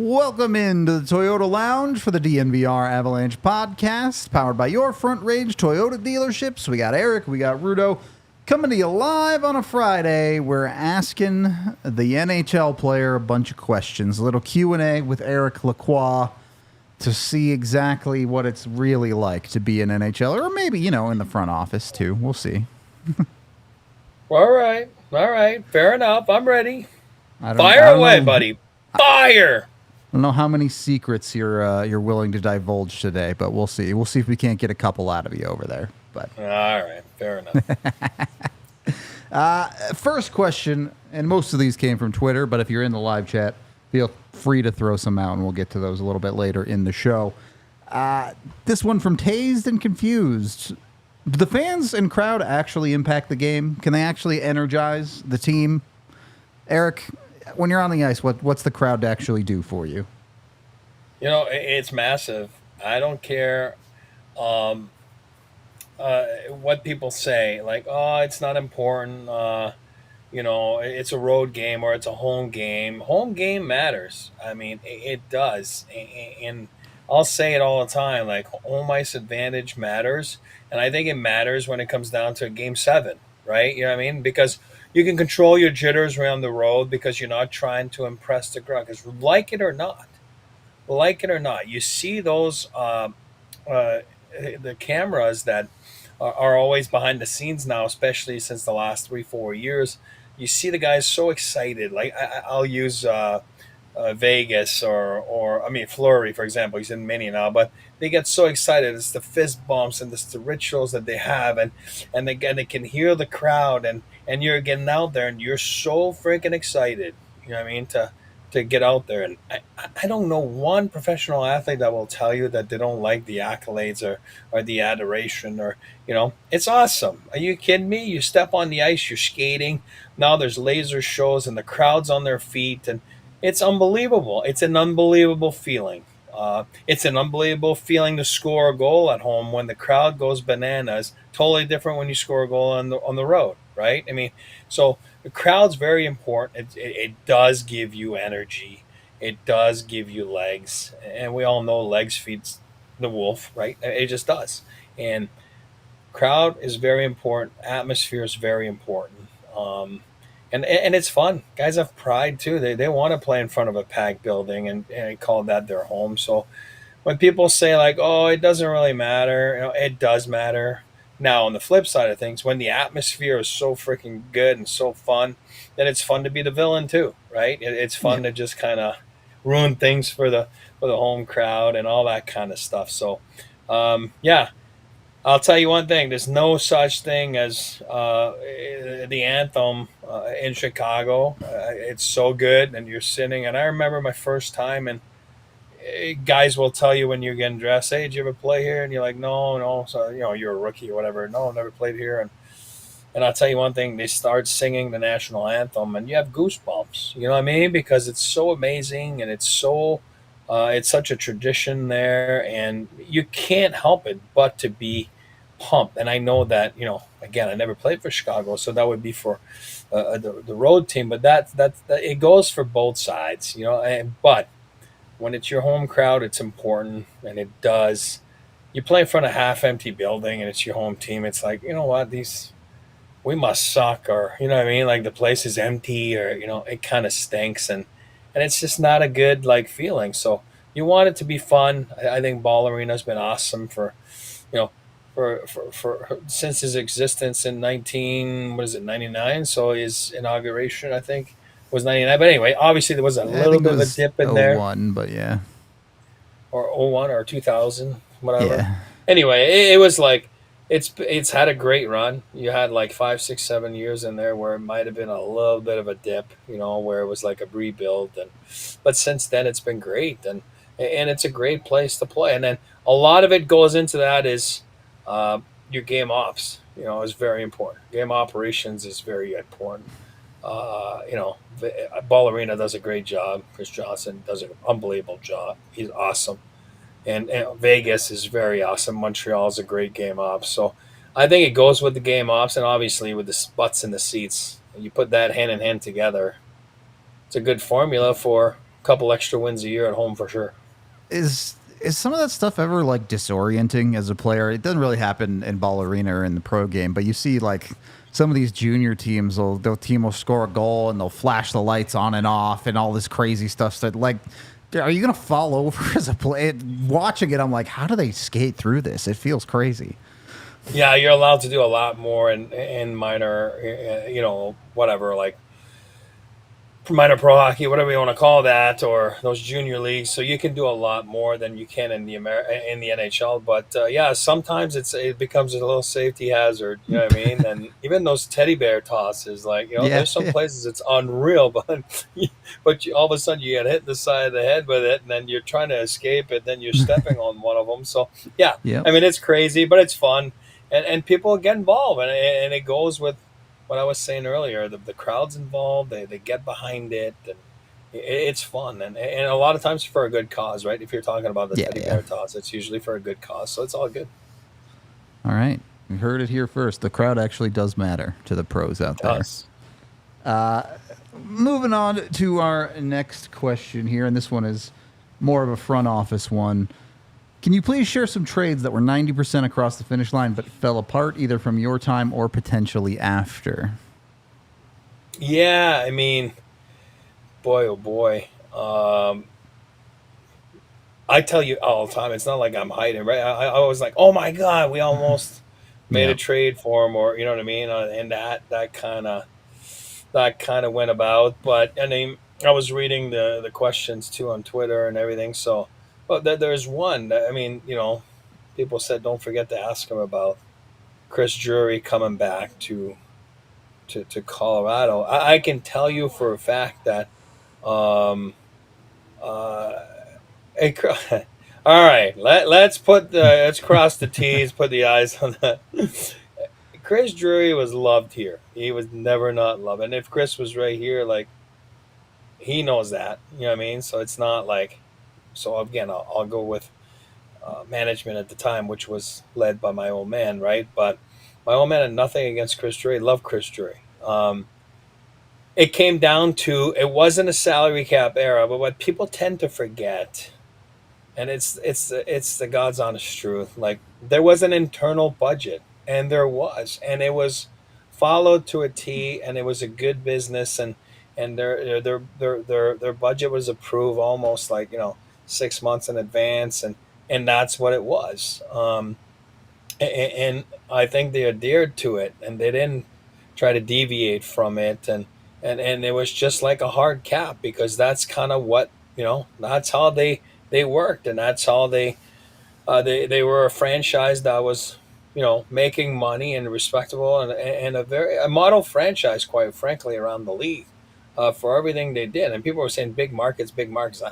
Welcome into the Toyota Lounge for the DNVR Avalanche Podcast, powered by your Front Range Toyota dealerships. We got Eric, we got Rudo, coming to you live on a Friday. We're asking the NHL player a bunch of questions, a little Q&A with Eric Lacroix to see exactly what it's really like to be an NHLer, or maybe, you know, in the front office too. We'll see. All right. Fair enough. I'm ready. Fire away, buddy. Fire! I don't know how many secrets you're willing to divulge today, but we'll see. We'll see if we can't get a couple out of you over there. But all right, fair enough. First question, and most of these came from Twitter, but if you're in the live chat, feel free to throw some out, and we'll get to those a little bit later in the show. This one from Tased and Confused. Do the fans and crowd actually impact the game? Can they actually energize the team? Eric, when you're on the ice, what's the crowd actually do for you? You know, it's massive. I don't care what people say. Like, oh, it's not important. You know, it's a road game or it's a home game. Home game matters. I mean, it does. And I'll say it all the time, like, home ice advantage matters. And I think it matters when it comes down to Game 7, right? You know what I mean? Because you can control your jitters around the road because you're not trying to impress the crowd. Because like it or not, you see those the cameras that are always behind the scenes now, especially since the last 3-4 years. You see the guys so excited. Like I'll use Vegas or I mean Fleury, for example. He's in Mini now, but they get so excited. It's the fist bumps and it's the rituals that they have, and they can hear the crowd, and you're getting out there and you're so freaking excited. You know what I mean? To get out there. And I don't know one professional athlete that will tell you that they don't like the accolades or the adoration, or, you know, it's awesome. Are you kidding me? You step on the ice, you're skating. Now there's laser shows and the crowd's on their feet, and it's unbelievable. It's an unbelievable feeling. It's an unbelievable feeling to score a goal at home when the crowd goes bananas. Totally different when you score a goal on the road, right? I mean, so the crowd's very important. It does give you energy. It does give you legs. And we all know legs feeds the wolf, right? It just does. And crowd is very important. Atmosphere is very important. And it's fun. Guys have pride too. They want to play in front of a packed building and call that their home. So when people say like, oh, it doesn't really matter, you know, it does matter. Now, on the flip side of things, when the atmosphere is so freaking good and so fun, then it's fun to be the villain too, right? It's fun to just kind of ruin things for the home crowd and all that kind of stuff. So, yeah. I'll tell you one thing. There's no such thing as the anthem in Chicago. It's so good, and you're sitting. And I remember my first time, and guys will tell you when you're getting dressed, hey, did you ever play here? And you're like, no. So, you know, you're a rookie or whatever. No, never played here. And I'll tell you one thing. They start singing the national anthem, and you have goosebumps. You know what I mean? Because it's so amazing, and it's so it's such a tradition there, and you can't help it but to be pumped. And I know that, you know, again, I never played for Chicago, so that would be for the road team, but that it goes for both sides, you know. But when it's your home crowd, it's important, and it does. You play in front of a half-empty building, and it's your home team. It's like, you know what, we must suck, or, you know what I mean, like the place is empty, or, you know, it kind of stinks, and it's just not a good like feeling. So you want it to be fun. I think Ball Arena's been awesome for, you know, for since his existence in 99. So his inauguration, I think, was 99. But anyway, obviously there was a little bit of a dip in there. 01, but yeah. Or 01 or 2000, whatever. Yeah. Anyway, it was like, it's had a great run. You had like 5, 6, 7 years in there where it might have been a little bit of a dip, you know, where it was like a rebuild. But since then it's been great, and it's a great place to play. And then a lot of it goes into that is your game ops, you know, is very important. Game operations is very important. You know, Ball Arena does a great job. Chris Johnson does an unbelievable job. He's awesome. And Vegas is very awesome. Montreal is a great game ops. So I think it goes with the game ops, and obviously with the butts in the seats. You put that hand in hand together. It's a good formula for couple extra wins a year at home for sure. Is some of that stuff ever like disorienting as a player? It doesn't really happen in ball arena or in the pro game, but you see like some of these junior teams their team will score a goal and they'll flash the lights on and off and all this crazy stuff. That like, are you gonna fall over as a player? Watching it, I'm like, how do they skate through this? It feels crazy. Yeah, you're allowed to do a lot more in minor, whatever, like minor pro hockey, whatever you want to call that, or those junior leagues. So you can do a lot more than you can in in the NHL. But yeah, sometimes it becomes a little safety hazard. You know what I mean? And even those teddy bear tosses, like Yeah, there's some places it's unreal, but all of a sudden you get hit in the side of the head with it, and then you're trying to escape it, then you're stepping on one of them. So yeah, yeah. I mean it's crazy, but it's fun, and people get involved, and it goes with what I was saying earlier, the crowd's involved, they get behind it, and it's fun, and a lot of times for a good cause, right? If you're talking about the Yeah, teddy yeah. bear toss, it's usually for a good cause, so it's all good. All right, you heard it here first. The crowd actually does matter to the pros out It there. does. Moving on to our next question here, and this one is more of a front office one. Can you please share some trades that were 90% across the finish line but fell apart either from your time or potentially after? Yeah, I mean, boy, oh boy. I tell you all the time, it's not like I'm hiding, right? I was like, oh my God, we almost made Yeah. a trade for him, or you know what I mean? And that kind of went about. But I mean, I was reading the questions too on Twitter and everything. So, but there's one. I mean, people said don't forget to ask him about Chris Drury coming back to Colorado. I can tell you for a fact that. Um, uh, hey, all right, let's cross the T's, put the I's on the. Chris Drury was loved here. He was never not loved. And if Chris was right here, like he knows that, you know what I mean? So it's not like, so again, I'll go with management at the time, which was led by my old man, right? But my old man had nothing against Chris Drury, loved Chris Drury. It came down to, it wasn't a salary cap era, but what people tend to forget, and it's the God's honest truth. Like there was an internal budget, and there was, and it was followed to a T, and it was a good business, and their budget was approved almost like 6 months in advance, and that's what it was. And I think they adhered to it, and they didn't try to deviate from it, and it was just like a hard cap because that's kind of what that's how they worked, and that's how they were a franchise that was making money and respectable, and a model franchise, quite frankly, around the league for everything they did. And people were saying big markets, big markets.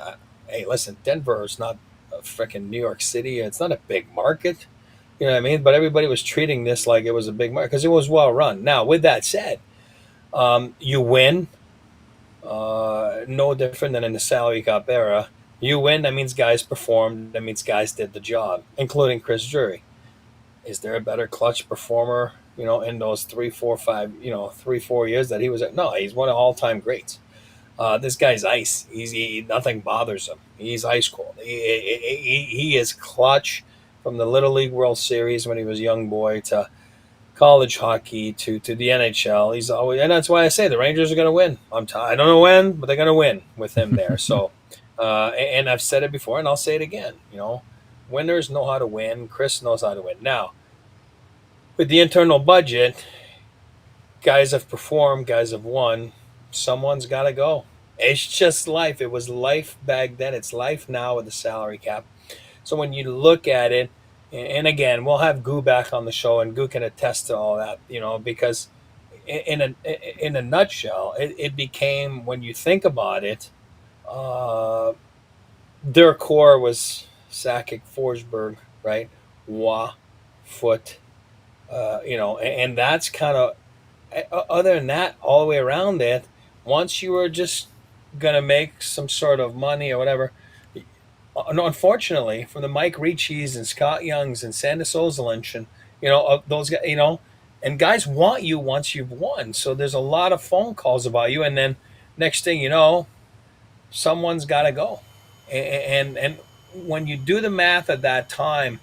Hey, listen, Denver is not a freaking New York City. It's not a big market. You know what I mean? But everybody was treating this like it was a big market because it was well run. Now, with that said, you win, no different than in the salary cap era. You win, that means guys performed, that means guys did the job, including Chris Drury. Is there a better clutch performer, in those 3, 4 years that he was at? No, he's one of all time greats. This guy's ice. Nothing bothers him. He's ice cold. He is clutch from the Little League World Series when he was a young boy to college hockey to the NHL. He's always, and that's why I say the Rangers are going to win. I don't know when, but they're going to win with him there. So, and I've said it before, and I'll say it again. Winners know how to win. Chris knows how to win. Now, with the internal budget, guys have performed, guys have won. Someone's got to go. It's just life. It was life back then. It's life now with the salary cap. So when you look at it, and again, we'll have Goo back on the show, and Goo can attest to all that, because in a nutshell, it became, when you think about it, their core was Sakic, Forsberg, right? Waugh, Foot, and that's kind of, other than that, all the way around it, once you were just going to make some sort of money or whatever, unfortunately, from the Mike Ricci's and Scott Youngs and Sandis Ozolinsh and, those guys, and guys want you once you've won. So there's a lot of phone calls about you. And then next thing you know, someone's got to go. And when you do the math at that time,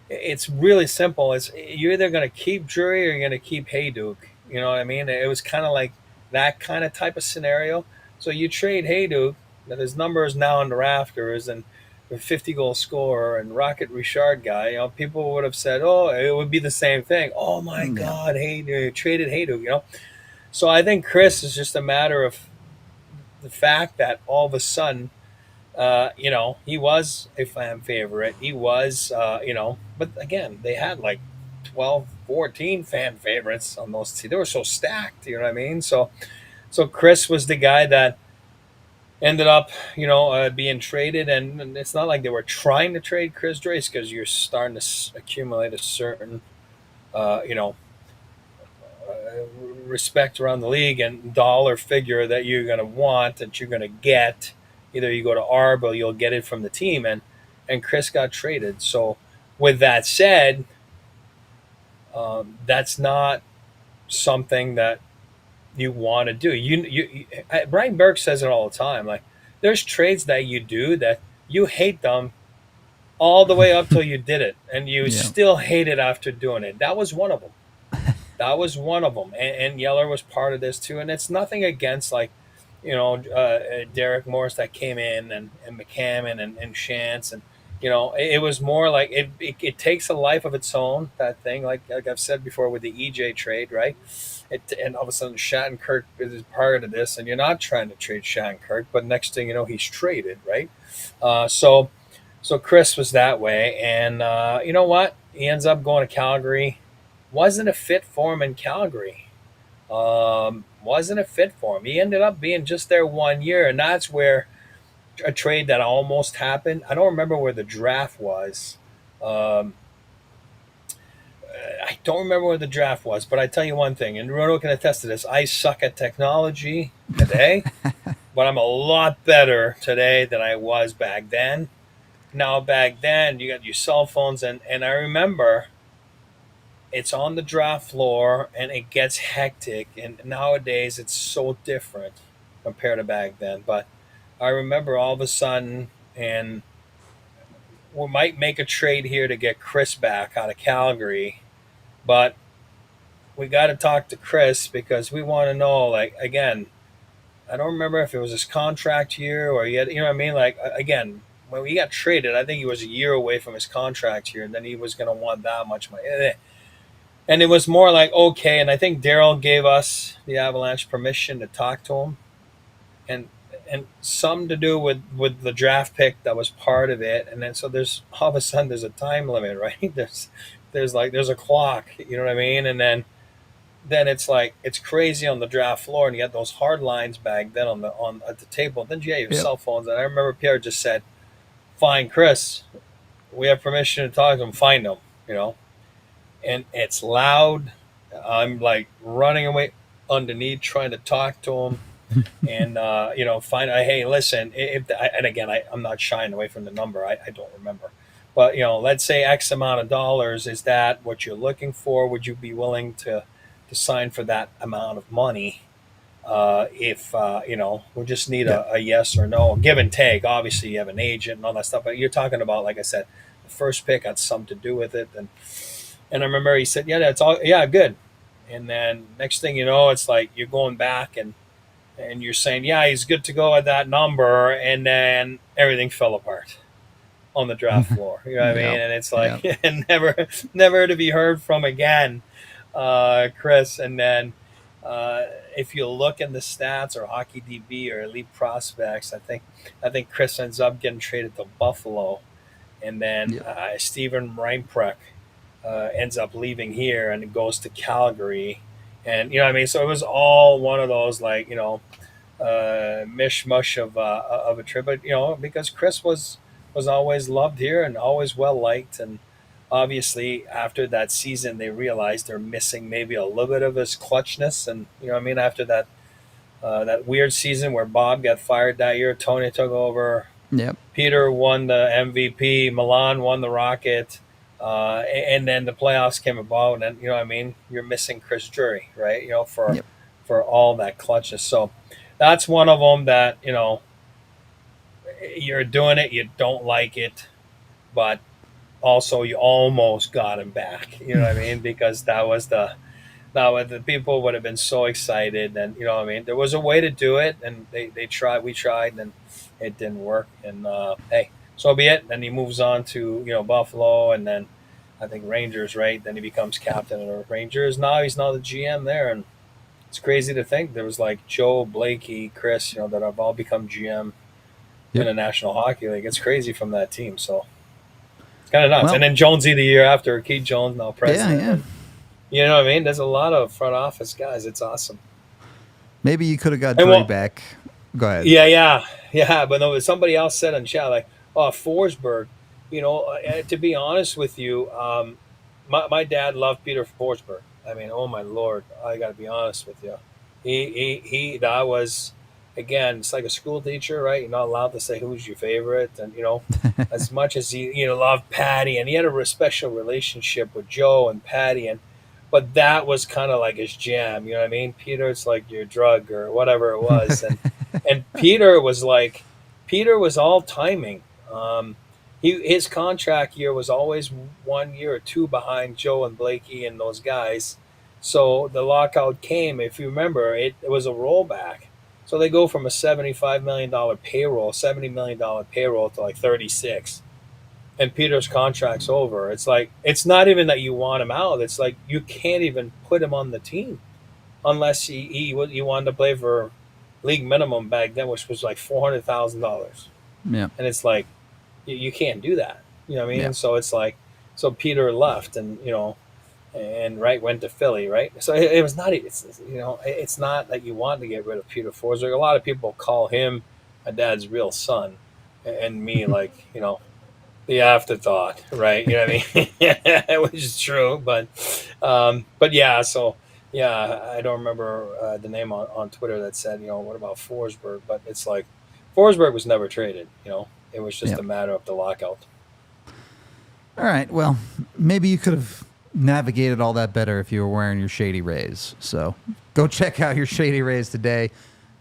it's really simple. It's you're either going to keep Drury or you're going to keep Hayduk. You know what I mean? It was kind of like that kind of type of scenario. So you trade Hayduk, that his number is now in the rafters, and a 50-goal scorer and Rocket Richard guy. People would have said, "Oh, it would be the same thing." Oh my Yeah. God, Hayduk traded Hayduk. So I think Chris is just a matter of the fact that all of a sudden he was a fan favorite. He was, but again, they had like 12, 14 fan favorites on those teams. They were so stacked, you know what I mean? So Chris was the guy that ended up, being traded. And it's not like they were trying to trade Chris Drury because you're starting to accumulate a certain, uh, you know, respect around the league and dollar figure that you're going to want, that you're going to get. Either you go to ARB or you'll get it from the team. And Chris got traded. So with that said, that's not something that you want to do. Brian Burke says it all the time. Like, there's trades that you do that you hate them all the way up till you did it, and you Yeah. still hate it after doing it. That was one of them. That was one of them, and Yeller was part of this too. And it's nothing against Derek Morris that came in, and McCammon and Shantz, and it was more like it takes a life of its own. That thing, like I've said before with the EJ trade, right? And all of a sudden Shattenkirk is part of this, and you're not trying to trade Shattenkirk, but next thing you know, he's traded, right? So Chris was that way, and you know what? He ends up going to Calgary. Wasn't a fit for him in Calgary. Wasn't a fit for him. He ended up being just there 1 year, and that's where a trade that almost happened. I don't remember where the draft was. Um, I don't remember where the draft was, but I tell you one thing, and Roto can attest to this. I suck at technology today, but I'm a lot better today than I was back then. Now, back then, you got your cell phones, and I remember it's on the draft floor and it gets hectic. And nowadays, it's so different compared to back then. But I remember all of a sudden, and we might make a trade here to get Chris back out of Calgary, but we got to talk to Chris because we want to know, like, again, I don't remember if it was his contract year or yet, you know what I mean? Like, again, when we got traded, I think he was a year away from his contract here, and then he was going to want that much money. And it was more like, okay, and I think Daryl gave us, the Avalanche, permission to talk to him, and some to do with the draft pick that was part of it. And then so there's all of a sudden there's a time limit, right? There's a clock, you know what I mean? And then it's like it's crazy on the draft floor, and you had those hard lines back then on at the table. Then you had your Yep. cell phones, and I remember Pierre just said, "Fine, Chris, we have permission to talk to him. Find him," you know. And it's loud. I'm like running away underneath, trying to talk to him, and find. Hey, listen. And again, I'm not shying away from the number. I don't remember, but let's say X amount of dollars. Is that what you're looking for? Would you be willing to sign for that amount of money? If we just need Yeah. a yes or no, give and take. Obviously, you have an agent and all that stuff, but you're talking about, like I said, the first pick had something to do with it. And I remember he said, "Yeah, that's all. Yeah, good." And then next thing you know, it's like you're going back and you're saying, "Yeah, he's good to go at that number," and then everything fell apart on the draft floor. You know what I mean? Yep. And it's Yep. like never to be heard from again, Chris. And then if you look in the stats or Hockey DB or Elite Prospects, I think Chris ends up getting traded to Buffalo, and then Yep. Steven Reinprecht ends up leaving here and goes to Calgary. And you know what I mean? So it was all one of those, like, mishmush of a trip. But because Chris was always loved here and always well liked. And obviously after that season they realized they're missing maybe a little bit of his clutchness. And you know what I mean, after that weird season where Bob got fired that year, Tony took over, Yep. Peter won the MVP, Milan won the Rocket, and then the playoffs came about, and then, you know what I mean, you're missing Chris Drury, right? For Yep. for all that clutches. So that's one of them that you're doing it, you don't like it, but also you almost got him back. You know what I mean? Because the people would have been so excited, and you know what I mean. There was a way to do it, and they tried. We tried, and it didn't work. And hey, so be it. Then he moves on to Buffalo, and then I think Rangers, right? Then he becomes captain of the Rangers. Now he's not the GM there, and it's crazy to think there was like Joe, Blakey, Chris, that have all become GM in Yep. the National Hockey League. It's crazy from that team. So it's kind of nuts. Well, And then Jonesy the year after, Keith Jones now president. yeah. And, you know what I mean? There's a lot of front office guys. It's awesome. Maybe you could have got And Drury well, back. Go ahead. yeah. But no, somebody else said on chat like, "Oh, Forsberg." To be honest with you, my dad loved Peter Forsberg. I mean, oh my lord, I got to be honest with you. He that was, again, it's like a school teacher, right? You're not allowed to say who's your favorite, and as much as he loved Patty, and he had a special relationship with Joe and Patty, but that was kind of like his jam. You know what I mean? Peter, it's like your drug or whatever it was, and Peter was all timing. His contract year was always 1 year or two behind Joe and Blakey and those guys. So the lockout came. If you remember, it was a rollback. So they go from a $75 million payroll, $70 million payroll to like 36. And Peter's contract's over. It's like, it's not even that you want him out. It's like you can't even put him on the team unless he wanted to play for league minimum back then, which was like $400,000. Yeah. And it's like, you can't do that. You know what I mean? Yeah. And so it's like, so Peter left, and went to Philly, right? So it was not, it's not that you want to get rid of Peter Forsberg. A lot of people call him my dad's real son, and me like, the afterthought, right? You know what I mean? Which is true, but yeah. So yeah, I don't remember the name on Twitter that said, what about Forsberg? But it's like Forsberg was never traded. It was just a matter of the lockout. All right. Well, maybe you could have navigated all that better if you were wearing your Shady Rays. So go check out your Shady Rays today.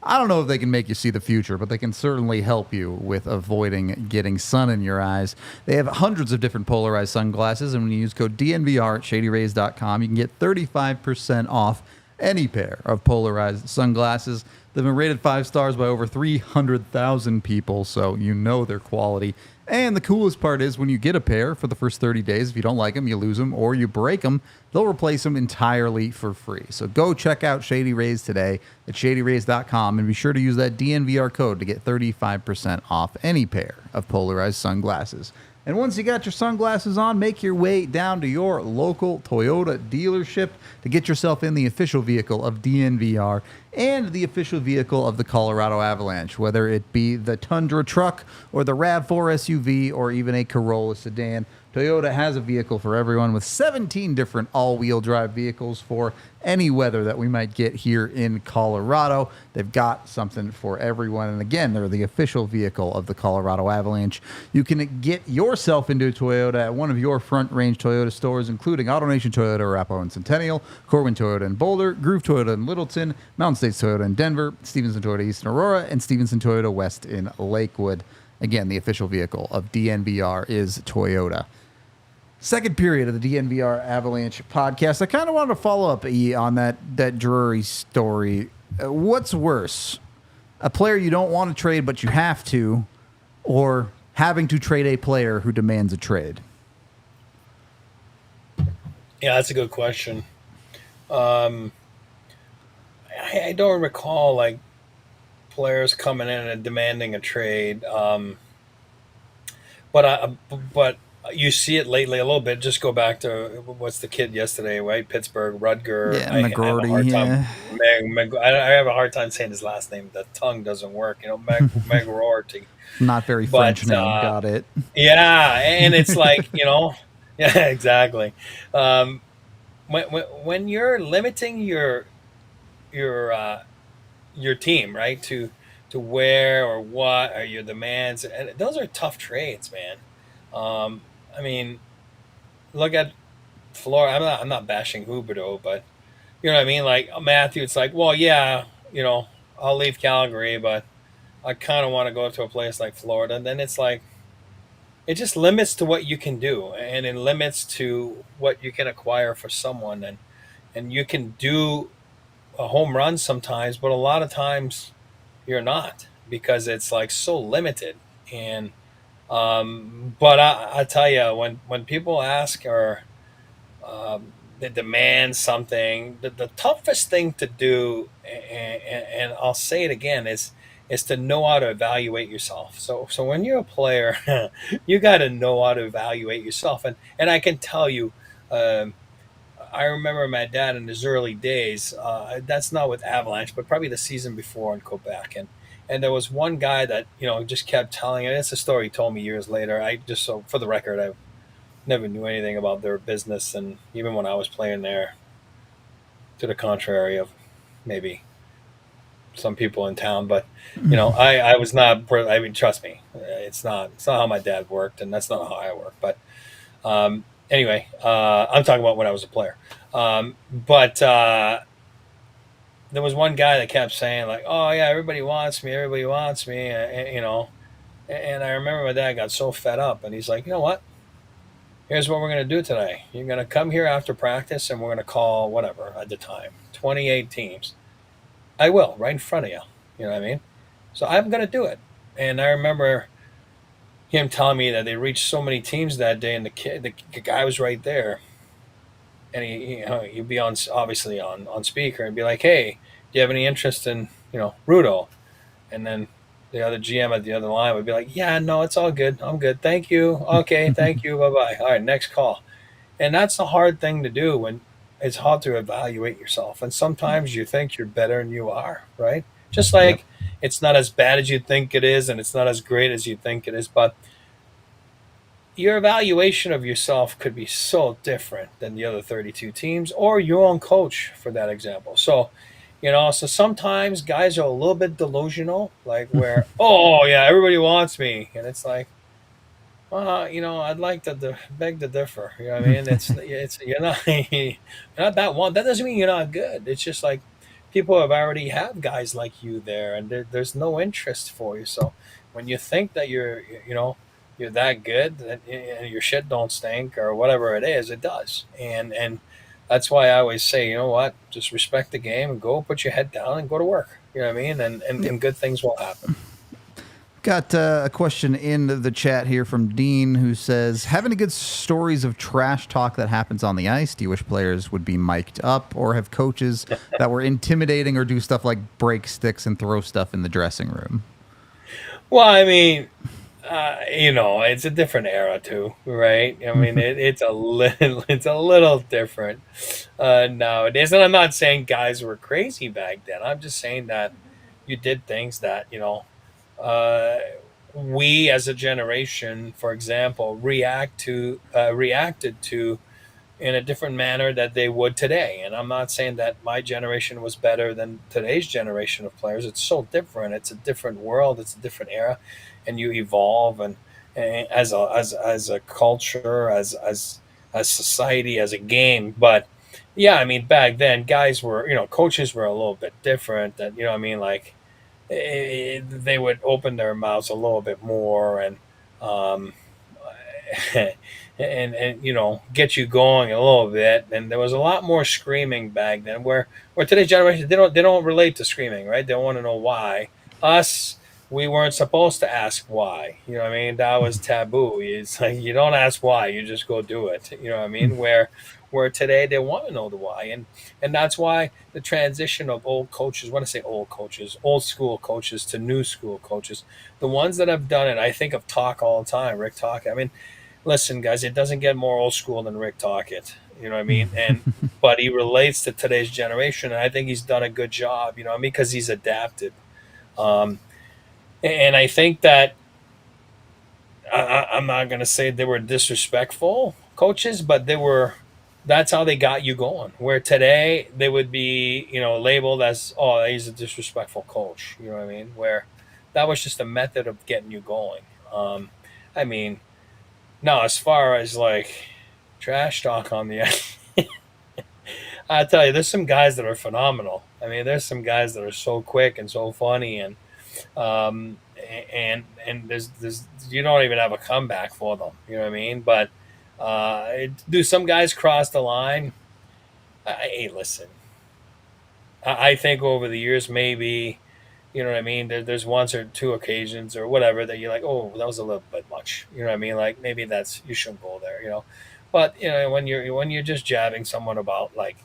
I don't know if they can make you see the future, but they can certainly help you with avoiding getting sun in your eyes. They have hundreds of different polarized sunglasses, and when you use code DNVR at ShadyRays.com, you can get 35% off any pair of polarized sunglasses. They've been rated 5 stars by over 300,000 people, so you know their quality. And the coolest part is when you get a pair for the first 30 days, if you don't like them, you lose them, or you break them, they'll replace them entirely for free. So go check out Shady Rays today at ShadyRays.com, and be sure to use that DNVR code to get 35% off any pair of polarized sunglasses. And once you got your sunglasses on, make your way down to your local Toyota dealership to get yourself in the official vehicle of DNVR and the official vehicle of the Colorado Avalanche, whether it be the Tundra truck or the RAV4 SUV or even a Corolla sedan. Toyota has a vehicle for everyone with 17 different all-wheel drive vehicles for any weather that we might get here in Colorado. They've got something for everyone. And again, they're the official vehicle of the Colorado Avalanche. You can get yourself into a Toyota at one of your Front Range Toyota stores, including AutoNation Toyota, Arapahoe and Centennial, Corwin Toyota in Boulder, Groove Toyota in Littleton, Mountain States Toyota in Denver, Stevenson Toyota East in Aurora, and Stevenson Toyota West in Lakewood. Again, the official vehicle of DNVR is Toyota. Second period of the DNVR Avalanche podcast. I kind of wanted to follow up on that Drury story. What's worse, a player you don't want to trade but you have to, or having to trade a player who demands a trade? Yeah, that's a good question. I don't recall like players coming in and demanding a trade, but you see it lately a little bit. Just go back to what's the kid yesterday, right? Pittsburgh, Rutger. Yeah, I have a McGroarty. hard time. Yeah. I have a hard time saying his last name. The tongue doesn't work. McGroarty. Not very French name. Got it. Yeah, and it's like yeah, exactly. When you're limiting your team, right, to where or what are your demands, and those are tough trades, man. I mean, look at Florida. I'm not bashing Huberdeau, but you know what I mean. Like Matthew, it's like, well, yeah, I'll leave Calgary, but I kind of want to go to a place like Florida. Then it's like, it just limits to what you can do, and it limits to what you can acquire for someone. And you can do a home run sometimes, but a lot of times you're not, because it's like so limited. And but I tell you, when people ask or they demand something, the toughest thing to do, and I'll say it again, is to know how to evaluate yourself. So when you're a player, you got to know how to evaluate yourself. And I can tell you, um, I remember my dad in his early days. That's not with Avalanche, but probably the season before in Quebec. And there was one guy that just kept telling it. It's a story he told me years later. I just, so for the record, I never knew anything about their business, and even when I was playing there, to the contrary of maybe some people in town. But I was not. I mean, trust me, it's not how my dad worked, and that's not how I work. But anyway, I'm talking about when I was a player. But there was one guy that kept saying like, "Oh yeah, everybody wants me, everybody wants me," And I remember my dad got so fed up, and he's like, "You know what? Here's what we're going to do today. You're going to come here after practice, and we're going to call whatever at the time, 28 teams. I will, right in front of you. You know what I mean? So I'm going to do it." And I remember him telling me that they reached so many teams that day, and the guy was right there, and he'd be on, obviously on speaker, and be like, "Hey, do you have any interest in Rudo?" And then the other GM at the other line would be like, "Yeah, no, it's all good. I'm good. Thank you. Okay, thank you. Bye bye. All right, next call." And that's a hard thing to do when it's hard to evaluate yourself. And sometimes you think you're better than you are, right? Just Yep. like it's not as bad as you think it is, and it's not as great as you think it is. But your evaluation of yourself could be so different than the other 32 teams or your own coach, for that example. So sometimes guys are a little bit delusional, like where, oh, yeah, everybody wants me. And it's like, I'd like to beg to differ. You know what I mean? It's you're not you're not that one. That doesn't mean you're not good. It's just like people have already have guys like you there, and there's no interest for you. So when you think that you're that good, and your shit don't stink or whatever it is, it does. And that's why I always say, you know what, just respect the game and go put your head down and go to work. You know what I mean? And good things will happen. Got a question in the chat here from Dean, who says, "Have any good stories of trash talk that happens on the ice? Do you wish players would be mic'd up, or have coaches that were intimidating or do stuff like break sticks and throw stuff in the dressing room?" Well, I mean, it's a different era too, right? I mean, it's a little different nowadays. And I'm not saying guys were crazy back then. I'm just saying that you did things that uh, we as a generation, for example, reacted to in a different manner that they would today. And I'm not saying that my generation was better than today's generation of players. It's so different. It's a different world. It's a different era, and you evolve and as a culture, as society, as a game. But yeah, I mean, back then, guys were coaches were a little bit different. That I mean, like they would open their mouths a little bit more um, and get you going a little bit. And there was a lot more screaming back then. Where today's generation, they don't relate to screaming, right? They want to know why. Us, we weren't supposed to ask why. You know what I mean? That was taboo. It's like you don't ask why, you just go do it. You know what I mean? Where today they want to know the why, and that's why the transition of old coaches. When I say old coaches, old school coaches to new school coaches, the ones that have done it, I think of Talk all the time. Rick Talk. I mean, listen, guys, it doesn't get more old school than Rick Tocchet. You know what I mean? But he relates to today's generation, and I think he's done a good job. You know what I mean? Because he's adapted. Um, and I think that I'm not going to say they were disrespectful coaches, but they were. That's how they got you going. Where today they would be, labeled as, oh, he's a disrespectful coach. You know what I mean? Where that was just a method of getting you going. I mean, no, as far as like trash talk on the ice, I tell you, there's some guys that are phenomenal. I mean, there's some guys that are so quick and so funny, and And there's you don't even have a comeback for them. You know what I mean? But do some guys cross the line? Hey, listen, I think over the years maybe. You know what I mean? There's once or two occasions or whatever that you're like, oh, that was a little bit much. You know what I mean? Like maybe that's you shouldn't go there. But when you're just jabbing someone about like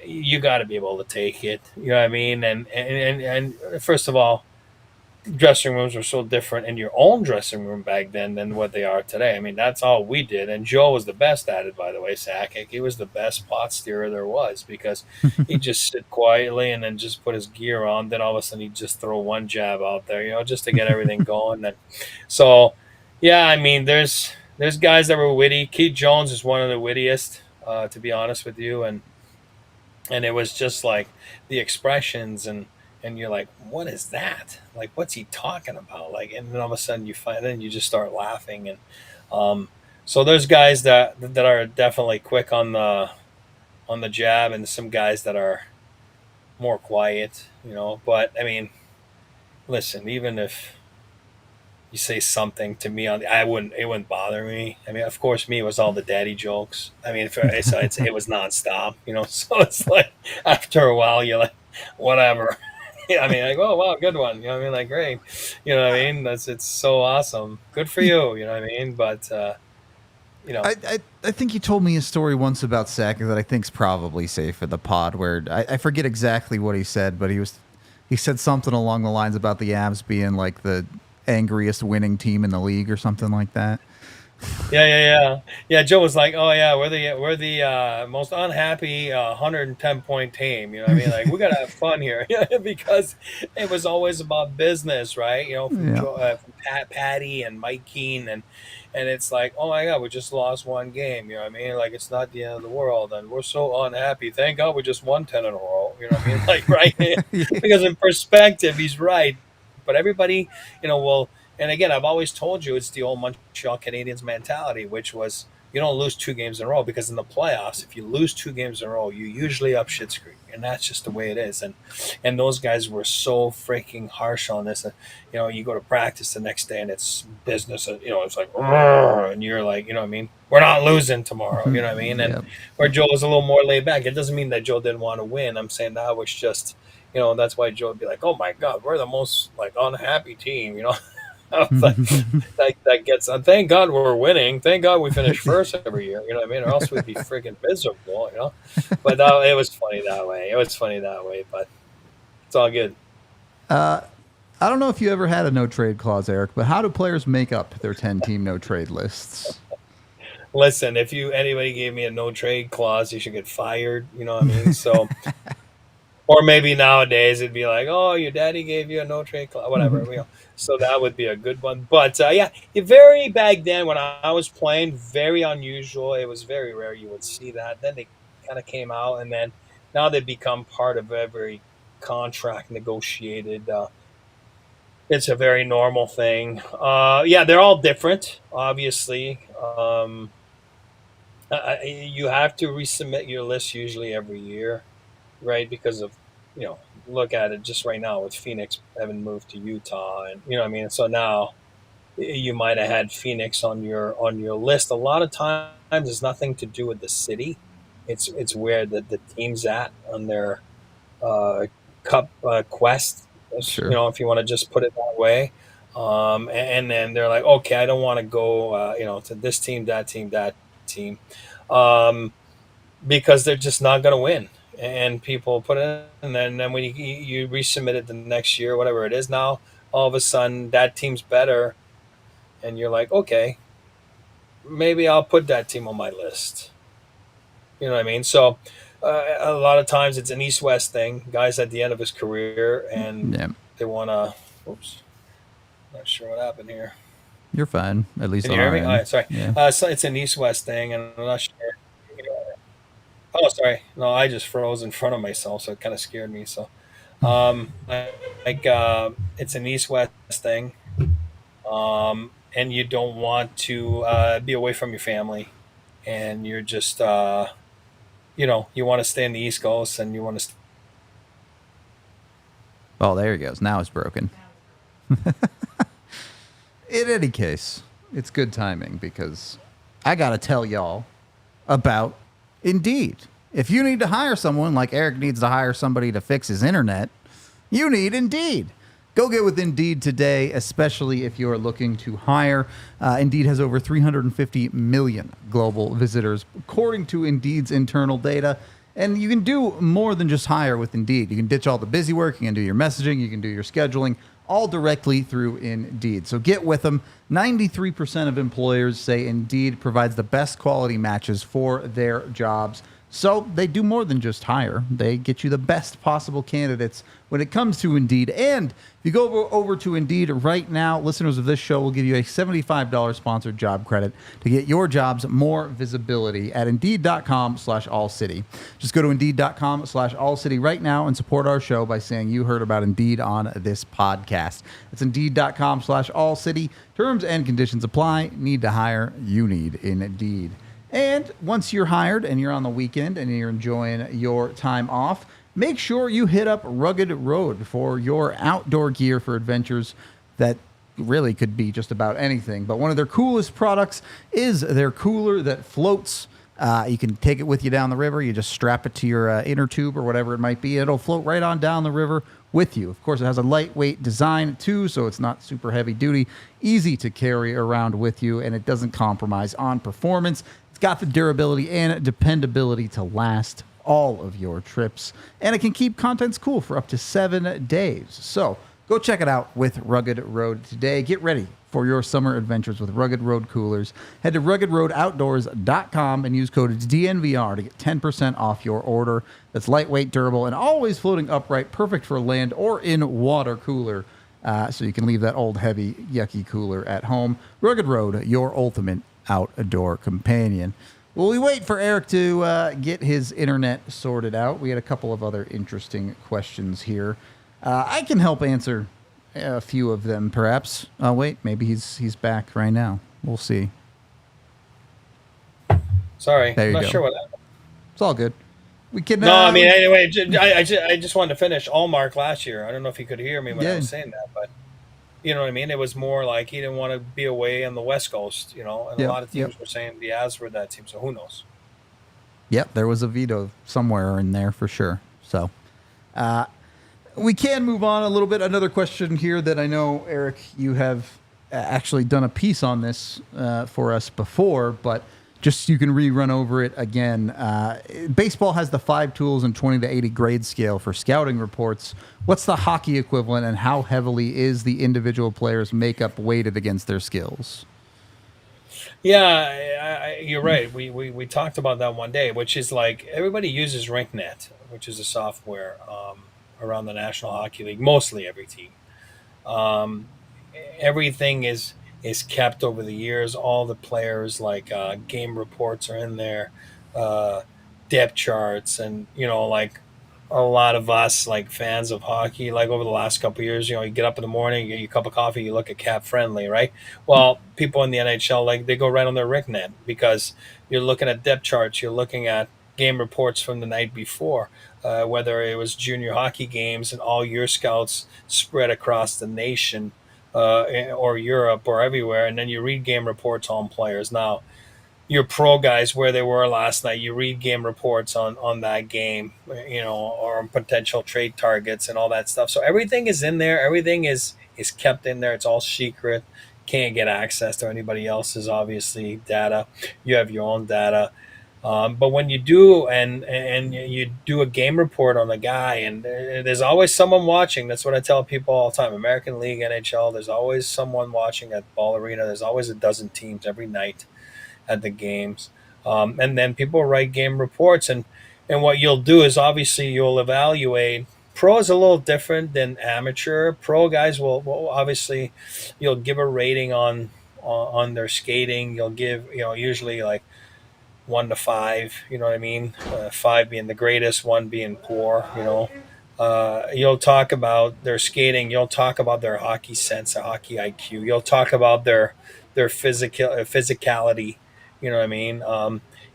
you got to be able to take it. You know what I mean? And first of all, dressing rooms were so different in your own dressing room back then than what they are today. I mean, that's all we did. And Joe was the best at it, by the way, Sakic. He was the best pot steerer there was because he'd just sit quietly and then just put his gear on. Then all of a sudden he'd just throw one jab out there, just to get everything going. So, yeah, I mean, there's guys that were witty. Keith Jones is one of the wittiest, to be honest with you. And it was just like the expressions and you're like, what is that? Like, what's he talking about? Like, and then all of a sudden then you just start laughing. And so there's guys that are definitely quick on the jab, and some guys that are more quiet. But I mean, listen, even if you say something to me it wouldn't bother me. I mean, of course, me, it was all the daddy jokes. I mean, so it was nonstop. So it's like after a while, you're like, whatever. I mean, like, oh wow, good one. You know what I mean? Like, great. You know what I mean? It's so awesome. Good for you. You know what I mean? But I think you told me a story once about Sakic that I think's probably safe for the pod, where I forget exactly what he said, but he said something along the lines about the Avs being like the angriest winning team in the league or something like that. Yeah. Joe was like, "Oh yeah, we're the most unhappy 110-point team." You know what I mean? Like we gotta have fun here, because it was always about business, right? From Yeah. from Patty and Mike Keane, and it's like, oh my God, we just lost one game. You know what I mean? Like it's not the end of the world, and we're so unhappy. Thank God we just won 10 in a row. You know what I mean? Like right, because in perspective, he's right. But everybody, will. And again, I've always told you it's the old Montreal Canadiens mentality, which was you don't lose two games in a row, because in the playoffs, if you lose two games in a row, you usually up shit creek, and that's just the way it is. And those guys were so freaking harsh on this. And, you go to practice the next day and it's business. It's like, and you're like, you know what I mean? We're not losing tomorrow. You know what I mean? And Yep. where Joe was a little more laid back. It doesn't mean that Joe didn't want to win. I'm saying that was just, that's why Joe would be like, oh my God, we're the most like unhappy team. I was like, that gets. Thank God we're winning. Thank God we finish first every year. You know what I mean? Or else we'd be freaking miserable. But it was funny that way. It was funny that way. But it's all good. I don't know if you ever had a no trade clause, Eric, but how do players make up their 10-team no trade lists? Listen, if anybody gave me a no trade clause, you should get fired. You know what I mean? So. Or maybe nowadays it'd be like, oh, your daddy gave you a no trade clause, whatever. So that would be a good one. But yeah, very back then when I was playing, very unusual. It was very rare you would see that. Then they kind of came out, and then now they've become part of every contract negotiated. It's a very normal thing. Yeah, they're all different, obviously. You have to resubmit your list usually every year, right? Because of, look at it just right now with Phoenix having moved to Utah, and you know what I mean. So now you might have had Phoenix on your list. A lot of times it's nothing to do with the city. It's where the team's at on their cup quest. Sure. If you want to just put it that way. And then they're like, okay, I don't want to go, to this team, that team, that team. Because they're just not going to win. And people put it in, and then when you resubmit it the next year, whatever it is now, all of a sudden that team's better, and you're like, okay, maybe I'll put that team on my list. You know what I mean? So a lot of times it's an East-West thing. Guys at the end of his career, and they want to. Oops, not sure what happened here. You're fine, at least Can on you hear our me? end. All right, sorry. Yeah. So it's an East-West thing, and I'm not sure. Oh, sorry. No, I just froze in front of myself, so it kind of scared me. So, it's an East-West thing, and you don't want to be away from your family, and you're just, you want to stay in the East Coast, and you want to Oh, there he goes. Now it's broken. In any case, it's good timing because I got to tell y'all about Indeed. If you need to hire someone like Eric needs to hire somebody to fix his internet, you need Indeed. Go get with Indeed today, especially if you're looking to hire. Indeed has over 350 million global visitors, according to Indeed's internal data. And you can do more than just hire with Indeed. You can ditch all the busy work. You can do your messaging. You can do your scheduling, all directly through Indeed. So get with them. 93% of employers say Indeed provides the best quality matches for their jobs. So they do more than just hire. They get you the best possible candidates when it comes to Indeed. And if you go over to Indeed right now, listeners of this show will give you a $75 sponsored job credit to get your jobs more visibility at Indeed.com/AllCity. Just go to Indeed.com/AllCity right now and support our show by saying you heard about Indeed on this podcast. It's Indeed.com/AllCity. Terms and conditions apply. Need to hire? You need Indeed. And once you're hired and you're on the weekend and you're enjoying your time off, make sure you hit up Rugged Road for your outdoor gear for adventures that really could be just about anything. But one of their coolest products is their cooler that floats. You can take it with you down the river. You just strap it to your inner tube or whatever it might be. It'll float right on down the river with you. Of course, it has a lightweight design too, so it's not super heavy duty, easy to carry around with you, and it doesn't compromise on performance. It's got the durability and dependability to last all of your trips, and it can keep contents cool for up to 7 days. So go check it out with Rugged Road today. Get ready for your summer adventures with Rugged Road coolers. Head to ruggedroadoutdoors.com and use code DNVR to get 10% off your order. That's lightweight, durable, and always floating upright, perfect for land or in water cooler. So you can leave that old, heavy, yucky cooler at home. Rugged Road, your ultimate outdoor companion. Well, we wait for Eric to get his internet sorted out. We had a couple of other interesting questions here. I can help answer a few of them, perhaps. Oh, wait, maybe he's back right now. We'll see. Sorry, there you I'm go. not sure what happened. It's all good. We can. No, I mean, anyway, I just wanted to finish Allmark last year. I don't know if you could hear me when I was saying that, but you know what I mean? It was more like he didn't want to be away on the West Coast, you know, and a lot of teams were saying the Avs were that team, so who knows? Yep, there was a veto somewhere in there for sure. So we can move on a little bit. Another question here that I know, Eric, you have actually done a piece on this for us before, but just you can rerun over it again. Baseball has the 5 tools and 20 to 80 grade scale for scouting reports. What's the hockey equivalent, and how heavily is the individual player's makeup weighted against their skills? Yeah, you're right. We talked about that one day, which is like everybody uses RinkNet, which is a software around the National Hockey League, mostly every team. Everything is kept over the years. All the players, like game reports are in there, depth charts, and you know, like a lot of us, like fans of hockey, like over the last couple of years, you know, you get up in the morning, you get your cup of coffee, you look at Cap Friendly, right? Well, people in the NHL, like they go right on their RinkNet because you're looking at depth charts, you're looking at game reports from the night before, whether it was junior hockey games and all your scouts spread across the nation. Or Europe or everywhere, and then you read game reports on players. Now, your pro guys, where they were last night, you read game reports on that game, you know, or on potential trade targets and all that stuff. So everything is in there. Everything is kept in there. It's all secret. Can't get access to anybody else's, obviously, data. You have your own data. But when you do and you do a game report on a guy, and there's always someone watching. That's what I tell people all the time. American League, NHL, there's always someone watching at Ball Arena. There's always a dozen teams every night at the games. And then people write game reports. And what you'll do is obviously you'll evaluate. Pro is a little different than amateur. Pro guys will obviously, you'll give a rating on their skating. You'll give, you know, usually like 1 to 5, you know what I mean? 5 being the greatest, 1 being poor, you know. You'll talk about their skating. You'll talk about their hockey sense, their hockey IQ. You'll talk about their physicality, you know what I mean?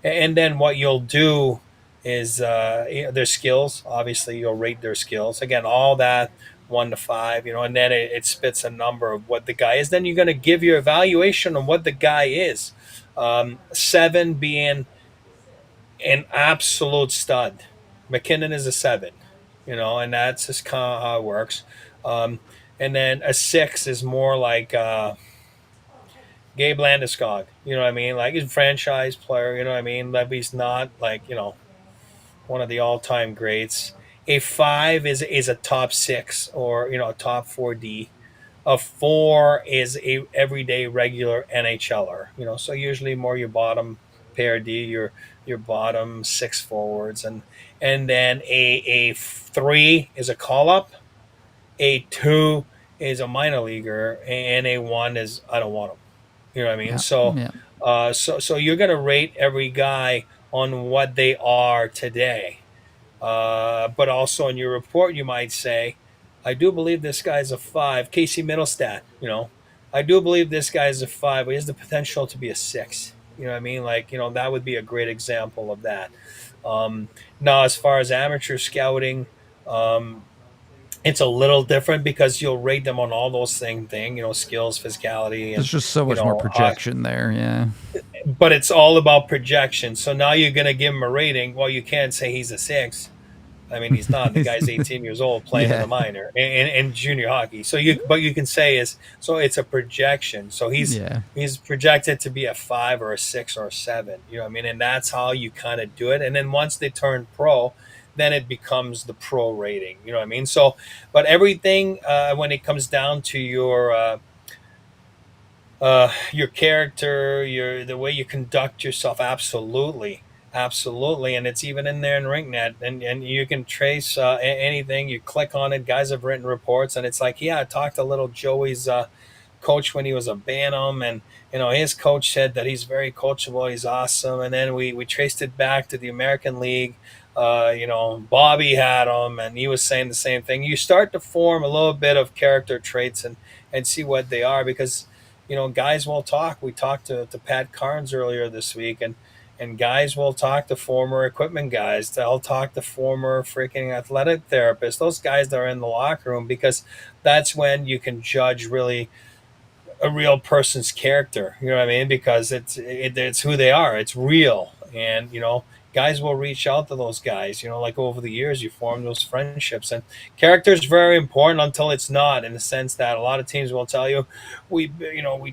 And then what you'll do is their skills. Obviously, you'll rate their skills. Again, all that 1 to 5, and then it spits a number of what the guy is. Then you're going to give your evaluation on what the guy is. 7 being an absolute stud. McKinnon is a 7, and that's just kind of how it works. And then a 6 is more like Gabe Landeskog. You know what I mean? Like, he's a franchise player. You know what I mean? Levy's not like one of the all-time greats. A 5 is a top 6 or a top 4D. A 4 is a everyday regular NHLer. So usually more your bottom pair D, your bottom 6 forwards, and then a 3 is a call up. A 2 is a minor leaguer, and a 1 is I don't want him. You know what I mean? Yeah. So, Yeah. so you're gonna rate every guy on what they are today. But also in your report, you might say, I do believe this guy's a 5. Casey Middlestat, I do believe this guy's a 5, but he has the potential to be a 6. You know what I mean? Like, that would be a great example of that. Now, as far as amateur scouting, it's a little different because you'll rate them on all those same things, skills, physicality. And, There's just so much more projection there. Yeah. But it's all about projection. So now you're going to give him a rating. Well, you can't say he's a 6. I mean, he's not. The guy's 18 years old playing in the minor and junior hockey. So but you can say it's a projection. So he's projected to be a 5 or a 6 or a 7. You know what I mean? And that's how you kind of do it. And then once they turn pro, then it becomes the pro rating. You know what I mean? So, but everything when it comes down to your character, the way you conduct yourself, absolutely, and it's even in there in RinkNet, and you can trace anything. You click on it. Guys have written reports, and it's like, yeah, I talked to little Joey's coach when he was a Bantam, and his coach said that he's very coachable, he's awesome, and then we traced it back to the American League. Bobby had him, and he was saying the same thing. You start to form a little bit of character traits and see what they are, because guys will talk. We talked to Pat Carnes earlier this week, and guys will talk to former equipment guys. They'll talk to former freaking athletic therapists. Those guys that are in the locker room, because that's when you can judge really a real person's character. You know what I mean? Because it's who they are. It's real, and guys will reach out to those guys. Like over the years, you form those friendships, and character is very important until it's not. In the sense that a lot of teams will tell you, we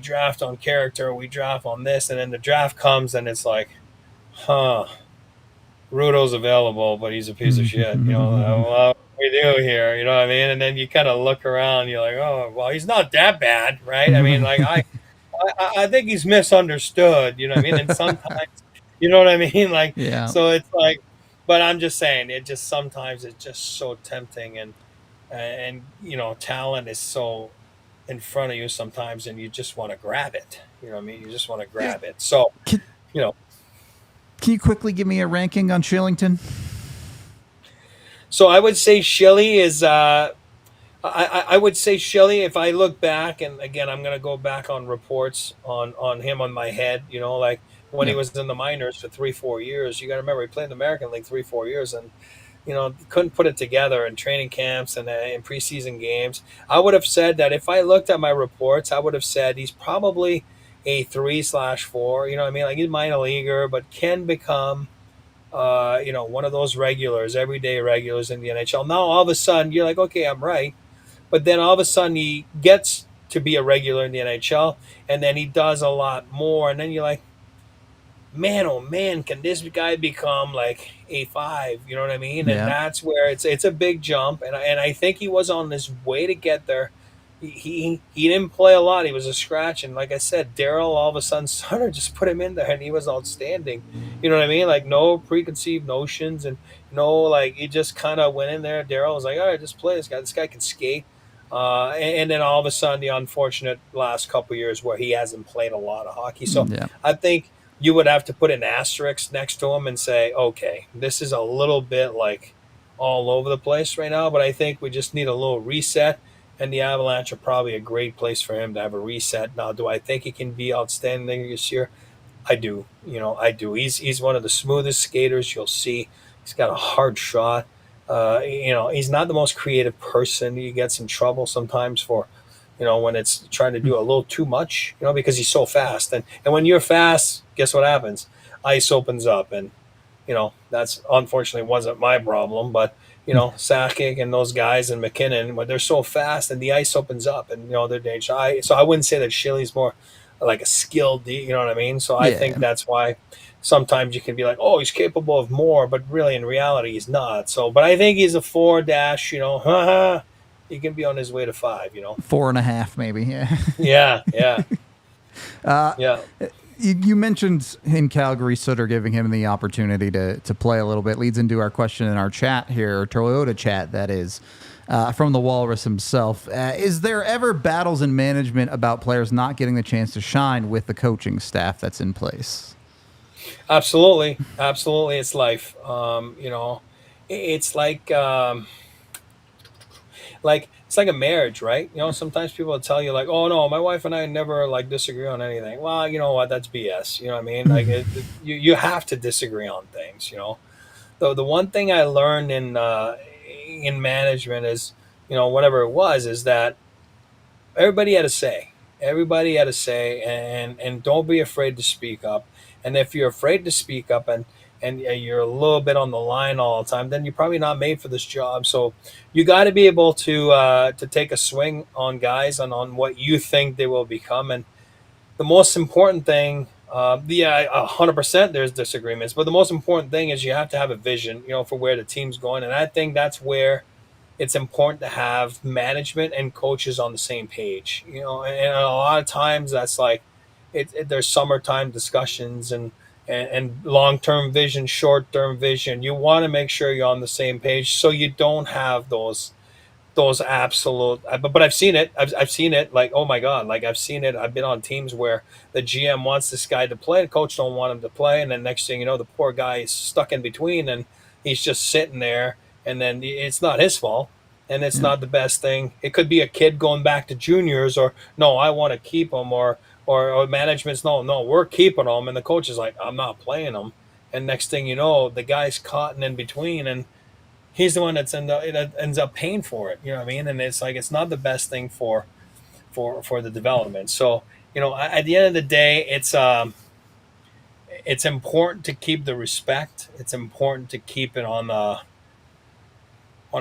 draft on character, we draft on this, and then the draft comes, and it's like, Rudo's available, but he's a piece of shit. What we do here? You know what I mean? And then you kind of look around, you're like, oh, well, he's not that bad, right? I mean, like I think he's misunderstood. You know what I mean? And sometimes. You know what I mean? Like, yeah. So it's like, but I'm just saying, sometimes it's just so tempting, and talent is so in front of you sometimes, and you just want to grab it. You know what I mean? You just want to grab it. So, Can you quickly give me a ranking on Kylington? So I would say Shilly is. I would say Shilly, if I look back, and again, I'm going to go back on reports on him on my head, like when he was in the minors for 3-4 years. You got to remember, he played in the American League 3-4 years, and, couldn't put it together in training camps and in preseason games. I would have said that if I looked at my reports, I would have said he's probably a 3/4. You know what I mean? Like, he's a minor leaguer, but can become one of those regulars, everyday regulars in the NHL. Now, all of a sudden, you're like, okay, I'm right. But then all of a sudden he gets to be a regular in the NHL, and then he does a lot more. And then you're like, man, oh man, can this guy become like a 5? You know what I mean? Yeah. And that's where it's a big jump. And I think he was on this way to get there. He didn't play a lot. He was a scratch. And like I said, Daryl all of a sudden Sutter just put him in there, and he was outstanding. You know what I mean? Like, no preconceived notions, and like, he just kind of went in there. Daryl was like, all right, just play this guy. This guy can skate. And then all of a sudden, the unfortunate last couple of years where he hasn't played a lot of hockey. So I think you would have to put an asterisk next to him and say, okay, this is a little bit like all over the place right now, but I think we just need a little reset, and the Avalanche are probably a great place for him to have a reset. Now, do I think he can be outstanding this year? I do. I do. He's one of the smoothest skaters you'll see. He's got a hard shot. He's not the most creative person. He gets in trouble sometimes for, when it's trying to do a little too much, because he's so fast. And when you're fast, guess what happens? Ice opens up, and that's unfortunately wasn't my problem, but Sakic and those guys and McKinnon, when they're so fast and the ice opens up, and they're dangerous. So I wouldn't say that Shilly's more like a skilled, you know what I mean? So I think that's why sometimes you can be like, oh, he's capable of more, but really in reality he's not. So, but I think he's a 4 dash, he can be on his way to 5, 4.5 maybe. Yeah. Yeah. Yeah. You mentioned in Calgary Sutter giving him the opportunity to play a little bit. Leads into our question in our chat here, Toyota chat, that is, from the Walrus himself. Is there ever battles in management about players not getting the chance to shine with the coaching staff that's in place? Absolutely. It's life. It's it's like a marriage, right? Sometimes people will tell you like, oh no, my wife and I never like disagree on anything. Well, you know what? That's BS. You know what I mean? Like you have to disagree on things. The one thing I learned in management is, whatever it was, is that everybody had a say. Everybody had a say, and don't be afraid to speak up. And if you're afraid to speak up and you're a little bit on the line all the time, then you're probably not made for this job. So you got to be able to take a swing on guys and on what you think they will become. And the most important thing, 100% there's disagreements, but the most important thing is you have to have a vision, for where the team's going. And I think that's where it's important to have management and coaches on the same page, and a lot of times that's like, there's summertime discussions and long-term vision, short-term vision. You want to make sure you're on the same page so you don't have those absolute, but I've seen it. I've seen it, like, oh my God, like I've seen it. I've been on teams where the GM wants this guy to play, the coach don't want him to play. And then next thing you know, the poor guy is stuck in between and he's just sitting there, and then it's not his fault. And it's not the best thing. It could be a kid going back to juniors, or no, I want to keep him, or management's no, we're keeping him. And the coach is like, I'm not playing him. And next thing you know, the guy's caught in between, and he's the one that ends up paying for it. You know what I mean? And it's like, it's not the best thing for the development. So, at the end of the day, it's important to keep the respect. It's important to keep it on a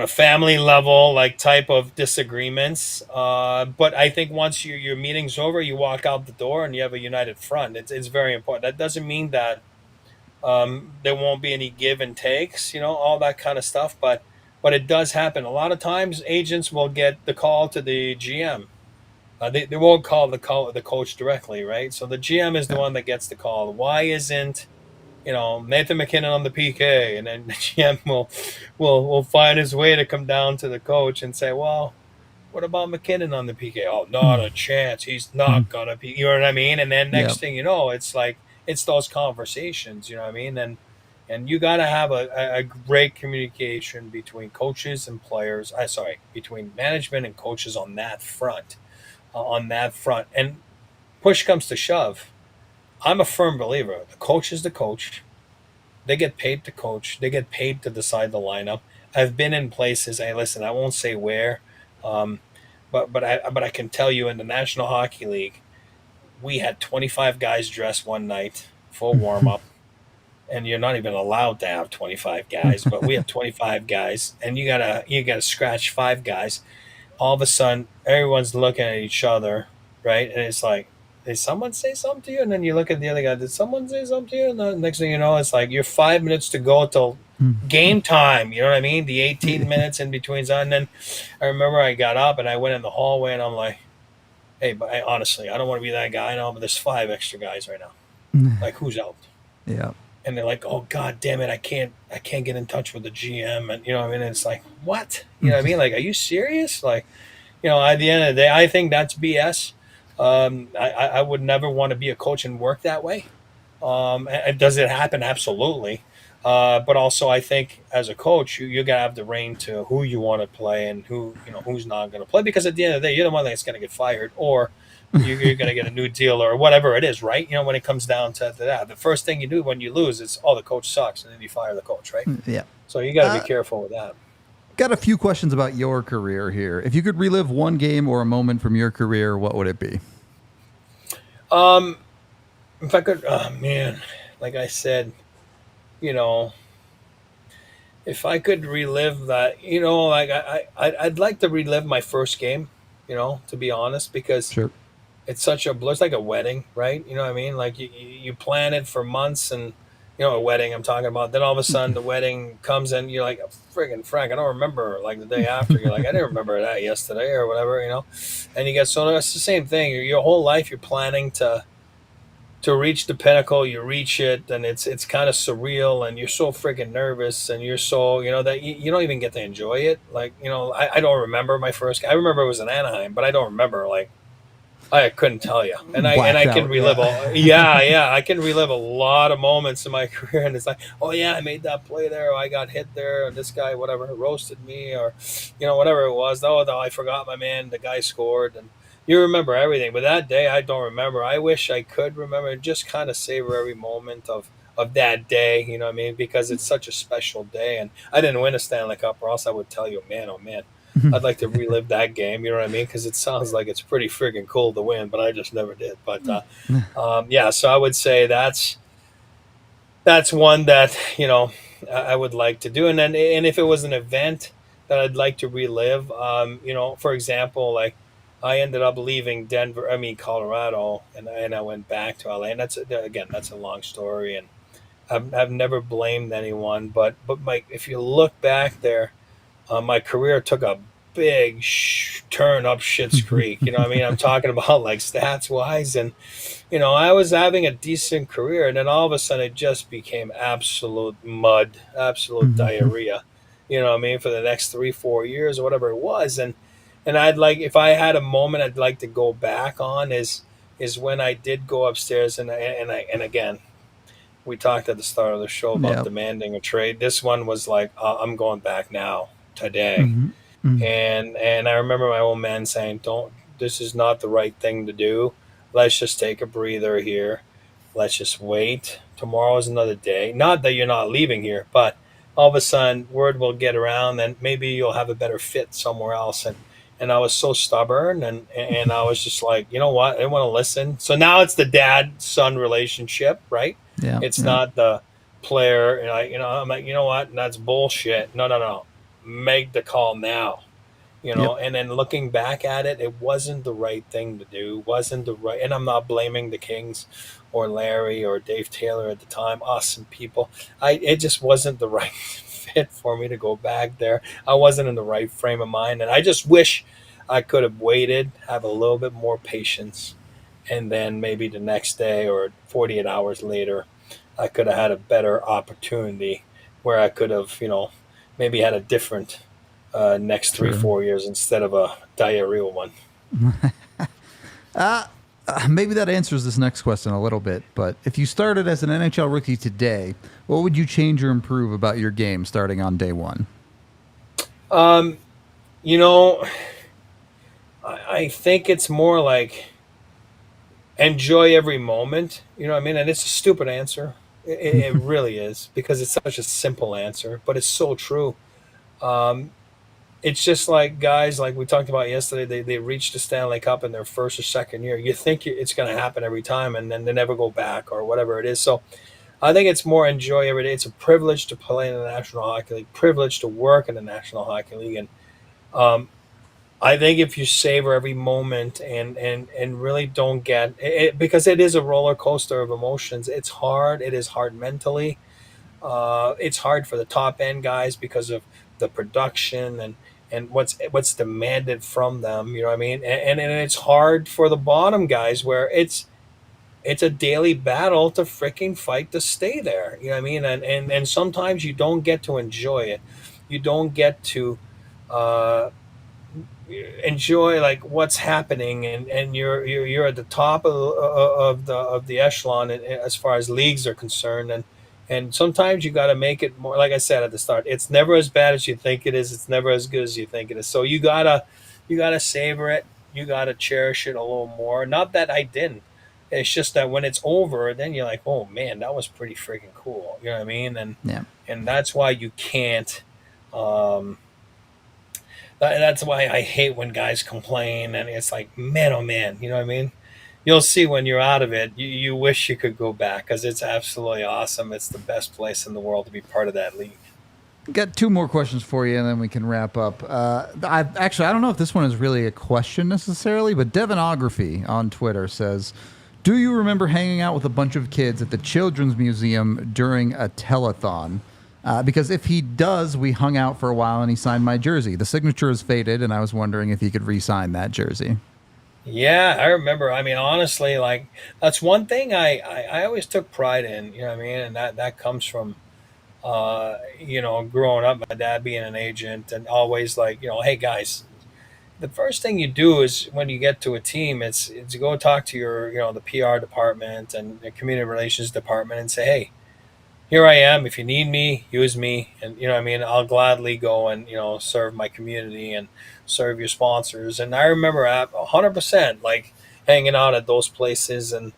family level, like type of disagreements. But I think once your meeting's over, you walk out the door and you have a united front. It's very important. That doesn't mean that there won't be any give and takes, all that kind of stuff. But it does happen. A lot of times agents will get the call to the GM. They won't call the coach directly, right? So the GM is the one that gets the call. Why isn't Nathan McKinnon on the PK? And then the GM will find his way to come down to the coach and say, well, what about McKinnon on the PK? Oh, not a chance. He's not gonna be. You know what I mean? And then next thing you know, it's like, it's those conversations. You know what I mean? And you got to have a great communication between coaches and players. Between management and coaches on that front. And push comes to shove, I'm a firm believer. The coach is the coach. They get paid to coach. They get paid to decide the lineup. I've been in places. Hey, listen, I won't say where, but I can tell you in the National Hockey League, we had 25 guys dressed one night for warm up, and you're not even allowed to have 25 guys. But we have 25 guys, and you gotta scratch 5 guys. All of a sudden, everyone's looking at each other, right? And it's like, did someone say something to you? And then you look at the other guy, did someone say something to you? And the next thing you know, it's like you're 5 minutes to go till game time. You know what I mean? The 18 minutes in between. And then I remember I got up and I went in the hallway and I'm like, hey, but honestly, I don't want to be that guy. No, but there's 5 extra guys right now. Like, who's out? Yeah. And they're like, oh, God damn it, I can't get in touch with the GM. And, you know what I mean? And it's like, what? You know what I mean? Like, are you serious? Like, at the end of the day, I think that's BS. I would never want to be a coach and work that way. Does it happen? Absolutely. But also, I think as a coach, you got to have the rein to who you want to play and who's not going to play. Because at the end of the day, you're the one that's going to get fired, or you're going to get a new deal, or whatever it is, right? When it comes down to that, the first thing you do when you lose is, the coach sucks, and then you fire the coach, right? Yeah. So you got to be careful with that. got a few questions about your career here. If you could relive one game or a moment from your career, what would it be? If I could, oh man, like I said, you know, if I could relive that, like I'd like to relive my first game, to be honest, because Sure. it's such a blur. It's like a wedding, right? You know what I mean? Like you plan it for months, and a wedding I'm talking about. Then all of a sudden the wedding comes, and you're like, friggin' Frank, I don't remember. Like the day after, you're like, I didn't remember that yesterday or whatever. And you get so it's the same thing. Your whole life you're planning to reach the pinnacle. You reach it, and it's kind of surreal, and you're so freaking nervous, and you're so that you don't even get to enjoy it. Like I don't remember my first. I remember it was in Anaheim, but I don't remember like. I couldn't tell you, and I Blacked can out, relive yeah. I can relive a lot of moments in my career, and it's like, oh yeah, I made that play there, or I got hit there, or this guy whatever roasted me, or whatever it was. Oh, I forgot my man, the guy scored, and you remember everything, but that day I don't remember. I wish I could remember and just kind of savor every moment of that day. You know what I mean? Because it's such a special day, and I didn't win a Stanley Cup, or else I would tell you, man, oh man. I'd like to relive that game, you know what I mean? Because it sounds like it's pretty friggin' cool to win, but I just never did. But yeah, so I would say that's one that I would like to do, and if it was an event that I'd like to relive, for example, like I ended up leaving Colorado, and I went back to LA, and that's a long story, and I've never blamed anyone, but Mike, if you look back there. My career took a big turn up Shit's Creek. You know what I mean? I'm talking about like stats wise. And, I was having a decent career. And then all of a sudden it just became absolute mud, absolute diarrhea. You know what I mean? For the next 3-4 years or whatever it was. And I'd like, if I had a moment I'd like to go back on is when I did go upstairs and again, we talked at the start of the show about demanding a trade. This one was like, I'm going back now. Today, and I remember my old man saying, "Don't. This is not the right thing to do. Let's just take a breather here. Let's just wait. Tomorrow is another day. Not that you're not leaving here, but all of a sudden, word will get around, and maybe you'll have a better fit somewhere else." And I was so stubborn, and I was just like, you know what? I didn't want to listen. So now it's the dad-son relationship, right? It's not the player. I'm like, you know what? That's bullshit. No. Make the call now, and then looking back at it, it wasn't the right thing to do, and I'm not blaming the Kings or Larry or Dave Taylor at the time, awesome people. It just wasn't the right fit for me to go back there. I wasn't in the right frame of mind, and I just wish I could have waited, have a little bit more patience, and then maybe the next day or 48 hours later, I could have had a better opportunity where I could have, maybe had a different next 3-4 years instead of a diarrhea one. Maybe that answers this next question a little bit, but if you started as an NHL rookie today, what would you change or improve about your game starting on day one? I think it's more like enjoy every moment. You know what I mean? And it's a stupid answer. It really is, because it's such a simple answer, but it's so true. It's just like guys like we talked about yesterday, they reach the Stanley Cup in their first or second year. You think it's going to happen every time, and then they never go back or whatever it is. So I think it's more enjoy every day. It's a privilege to play in the National Hockey League, privilege to work in the National Hockey League. And I think if you savor every moment and really don't get it, because it is a roller coaster of emotions. It's hard. It is hard mentally. It's hard for the top end guys because of the production and what's demanded from them. You know what I mean? And it's hard for the bottom guys where it's a daily battle to freaking fight to stay there. You know what I mean? And sometimes you don't get to enjoy it. You don't get to enjoy like what's happening, and you're at the top of the echelon as far as leagues are concerned, and sometimes you got to make it more, like I said at the start, it's never as bad as you think it is, it's never as good as you think it is. So you gotta savor it, you gotta cherish it a little more. Not that I didn't, it's just that when it's over, then you're like, oh man, that was pretty freaking cool. You know what I mean? And that's why you can't That's why I hate when guys complain, and it's like, man, oh man, you know what I mean? You'll see when you're out of it, you wish you could go back because it's absolutely awesome. It's the best place in the world to be part of that league. Got two more questions for you, and then we can wrap up. I don't know if this one is really a question necessarily, but Devonography on Twitter says, do you remember hanging out with a bunch of kids at the Children's Museum during a telethon? Because if he does, we hung out for a while and he signed my jersey. The signature is faded, and I was wondering if he could re-sign that jersey. Yeah, I remember. I mean, honestly, like that's one thing I always took pride in, you know what I mean? And that comes from growing up, my dad being an agent and always like, hey guys, the first thing you do is when you get to a team, it's go talk to your, the PR department and the community relations department and say, hey, here I am. If you need me, use me. And, you know what I mean? I'll gladly go and, serve my community and serve your sponsors. And I remember 100% like hanging out at those places and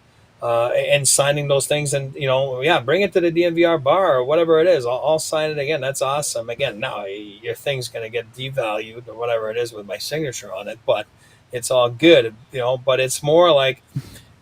signing those things and, bring it to the DNVR bar or whatever it is. I'll sign it again. That's awesome. Again, now your thing's going to get devalued or whatever it is with my signature on it, but it's all good, but it's more like,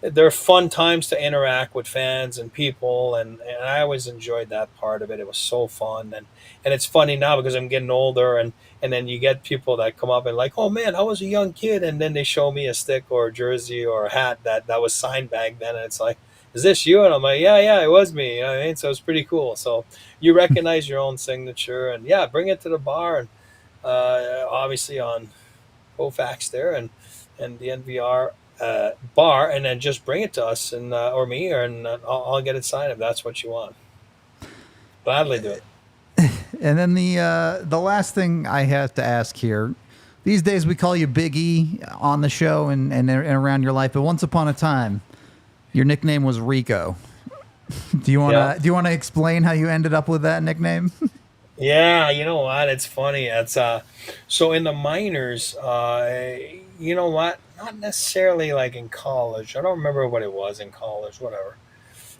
they're fun times to interact with fans and people, and I always enjoyed that part of it. It was so fun, and it's funny now because I'm getting older, and then you get people that come up and like, oh man, I was a young kid, and then they show me a stick or a jersey or a hat that was signed back then, and it's like, is this you? And I'm like, yeah, it was me. You know what I mean? So it's pretty cool. So you recognize your own signature, and yeah, bring it to the bar, and obviously on Kofax there, and the NVR bar, and then just bring it to us and or me, and I'll get it signed if that's what you want. Gladly do it. And then the last thing I have to ask here, these days we call you Big E on the show and around your life, but once upon a time, your nickname was Rico. Do you want to explain how you ended up with that nickname? Yeah, you know what? It's funny. It's so in the minors, you know what? Not necessarily like in college. I don't remember what it was in college, whatever.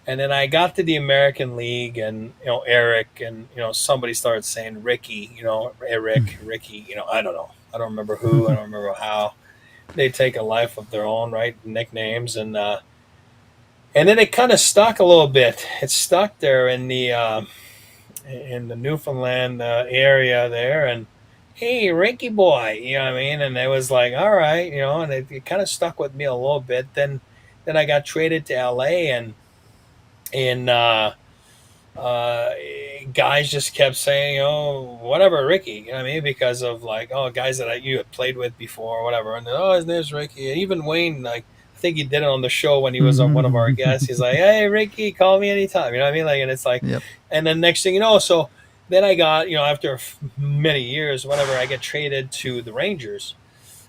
And then I got to the American League, and Eric, and somebody started saying Ricky, Eric, Ricky, I don't know. I don't remember who. I don't remember how. They take a life of their own, right? Nicknames, and then it kind of stuck a little bit. It stuck there in the Newfoundland area there, and hey, Ricky boy, you know what I mean? And it was like, all right, and it kind of stuck with me a little bit. Then I got traded to LA, and guys just kept saying, oh, whatever, Ricky, you know what I mean? Because of like, oh, guys that you had played with before or whatever. And then, oh, his name's Ricky. And even Wayne, like, I think he did it on the show when he was on one of our guests. He's like, hey, Ricky, call me anytime. You know what I mean? Like, and it's like, yep. And then next thing you know, so then I got, after many years, whatever, I get traded to the Rangers.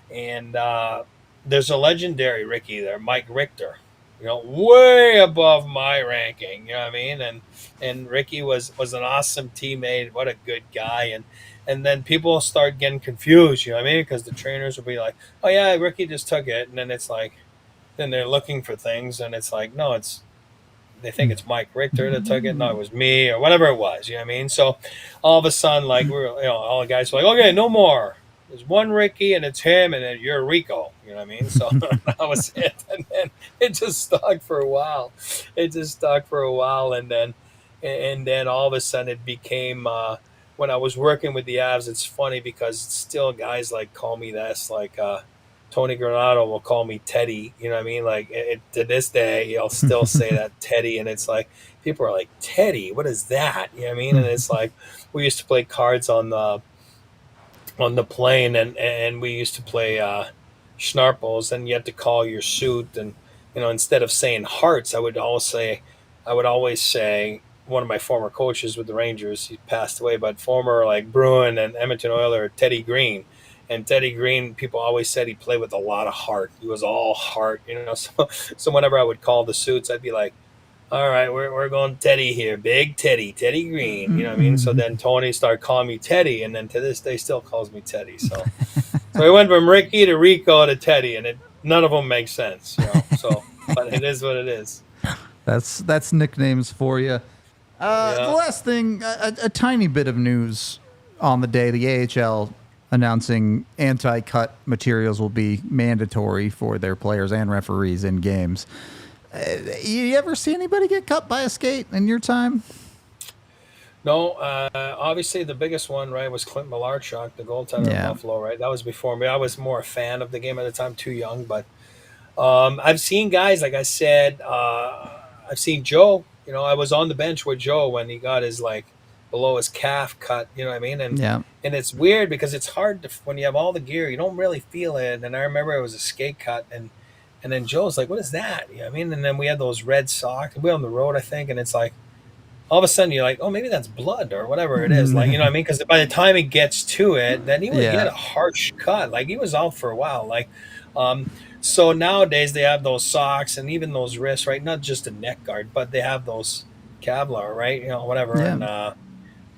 And there's a legendary Ricky there, Mike Richter, way above my ranking, you know what I mean? And Ricky was an awesome teammate. What a good guy. And then people start getting confused, you know what I mean? Because the trainers will be like, oh yeah, Ricky just took it. And then it's like, then they're looking for things, and it's like, no, they think it's Mike Richter that took it. No, it was me or whatever it was. You know what I mean? So all of a sudden, like all the guys were like, okay, no more. There's one Ricky, and it's him, and then you're Rico. You know what I mean? So that was it. And then it just stuck for a while. And then all of a sudden it became when I was working with the Avs. It's funny because still guys like call me this, like Tony Granado will call me Teddy, you know what I mean? Like to this day, he'll still say that Teddy, and it's like people are like, Teddy, what is that? You know what I mean? And it's like we used to play cards on the plane, and we used to play Schnarples, and you had to call your suit, and instead of saying hearts, I would always say one of my former coaches with the Rangers, he passed away, but former like Bruin and Edmonton Oiler, Teddy Green. And Teddy Green, people always said he played with a lot of heart. He was all heart, So whenever I would call the suits, I'd be like, all right, we're going Teddy here. Big Teddy Green. You know what I mean? So then Tony started calling me Teddy, and then to this day still calls me Teddy. So I went from Ricky to Rico to Teddy, and none of them make sense. So, but it is what it is. That's nicknames for you. The last thing, a tiny bit of news on the day, the AHL announcing anti-cut materials will be mandatory for their players and referees in games. You ever see anybody get cut by a skate in your time? No, obviously the biggest one, right, was Clint Malarchuk, the goaltender of Buffalo, right? That was before me. I was more a fan of the game at the time, too young. But I've seen guys, like I said, I've seen Joe. I was on the bench with Joe when he got his, below his calf cut, you know what I mean? And it's weird because it's hard to, when you have all the gear, you don't really feel it. And I remember it was a skate cut, and then Joe's like, what is that? You know what I mean? And then we had those red socks. We were on the road, I think, and it's like, all of a sudden you're like, oh, maybe that's blood or whatever it is. Like, you know what I mean? Because by the time it gets to it, then he would get a harsh cut. Like, he was out for a while. So nowadays they have those socks and even those wrists, right? Not just a neck guard, but they have those Kevlar, right? Whatever.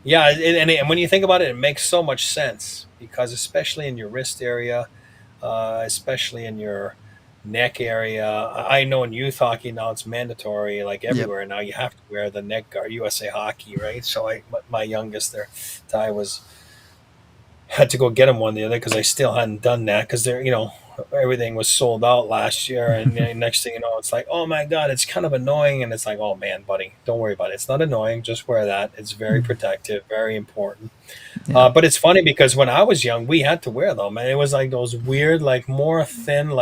Yeah. And and when you think about it, it makes so much sense because especially in your wrist area, especially in your neck area. I know in youth hockey now it's mandatory, everywhere now you have to wear the neck guard. USA Hockey, right? So my youngest there, Ty, had to go get him one the other because I still hadn't done that because they're everything was sold out last year, and next thing you know, it's like, oh my god, it's kind of annoying, and it's like, oh man, buddy, don't worry about it. It's not annoying. Just wear that. It's very protective, very important. But it's funny because when I was young, we had to wear them, and it was like those weird, more thin,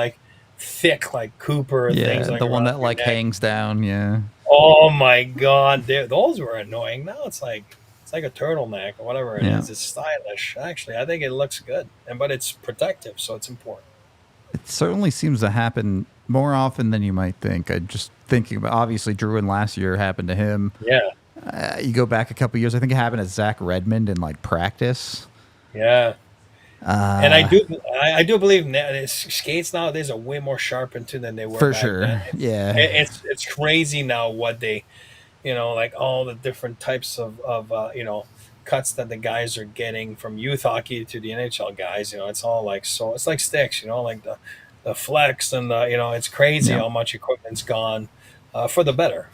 thick Cooper things, the one that hangs down. Oh my god, those were annoying. Now it's like a turtleneck or whatever it is. It's stylish, actually. I think it looks good, but it's protective, so it's important. It certainly seems to happen more often than you might think. I just thinking about, obviously Druin last year happened to him. You go back a couple years, I think it happened to Zach Redmond in practice. And I do believe skates nowadays are way more sharpened too than they were for back sure. then. It's crazy now what they, all the different types of cuts that the guys are getting from youth hockey to the NHL guys. It's all it's like sticks. The flex and it's crazy how much equipment's gone for the better.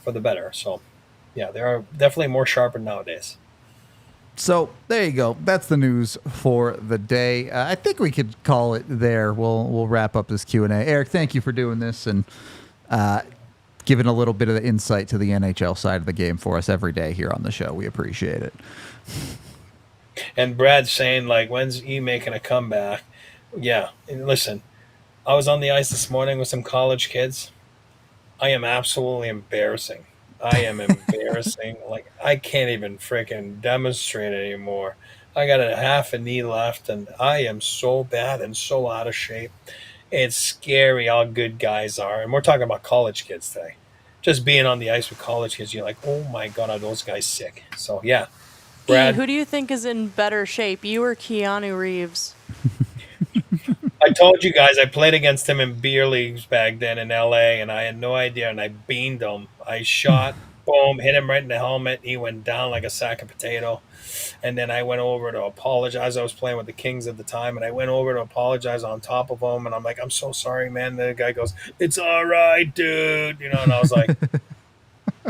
So they're definitely more sharpened nowadays. So there you go. That's the news for the day. I think we could call it there. We'll wrap up this Q&A. Eric, thank you for doing this and giving a little bit of the insight to the NHL side of the game for us every day here on the show. We appreciate it. And Brad's saying, when's E making a comeback? Yeah, and listen, I was on the ice this morning with some college kids. I am absolutely embarrassing. I am embarrassing. I can't even freaking demonstrate anymore. I got a half a knee left, and I am so bad and so out of shape. It's scary how good guys are. And we're talking about college kids today. Just being on the ice with college kids, you're like, oh my God, are those guys sick? So, yeah. Brad, who do you think is in better shape, you or Keanu Reeves? I told you guys I played against him in beer leagues back then in LA, and I had no idea, and I beamed him. I shot, boom, hit him right in the helmet. He went down like a sack of potato. And then I went over to apologize. I was playing with the Kings at the time, and I went over to apologize on top of him, and I'm like, I'm so sorry, man. The guy goes, it's all right, dude. And I was like,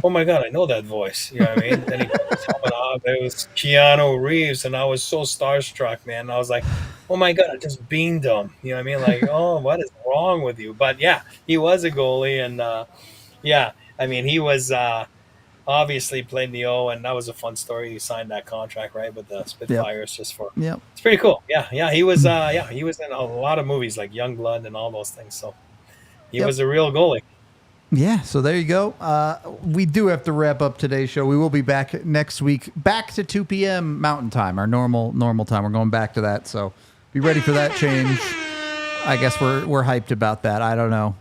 oh my God, I know that voice. You know what I mean? Then he put his helmet off. It was Keanu Reeves, and I was so starstruck, man. And I was like, oh my God, I just beamed him. You know what I mean? Oh, what is wrong with you? But yeah, he was a goalie, and he was obviously played the O, and that was a fun story. He signed that contract, right, with the Spitfires just for. Yep. It's pretty cool. Yeah, he was. He was in a lot of movies like Youngblood and all those things. So he was a real goalie. Yeah, so there you go. We do have to wrap up today's show. We will be back next week, back to 2 p.m. Mountain Time, our normal time. We're going back to that, so be ready for that change. I guess we're hyped about that. I don't know.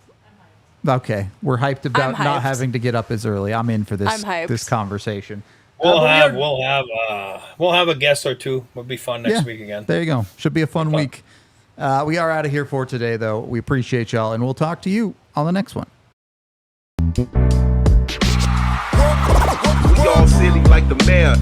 Okay, we're hyped about not having to get up as early. I'm in for this conversation. We'll have a guest or two. It'll be fun next week again. There you go. Should be a fun week. We are out of here for today, though. We appreciate y'all, and we'll talk to you on the next one. We all silly like the mayor.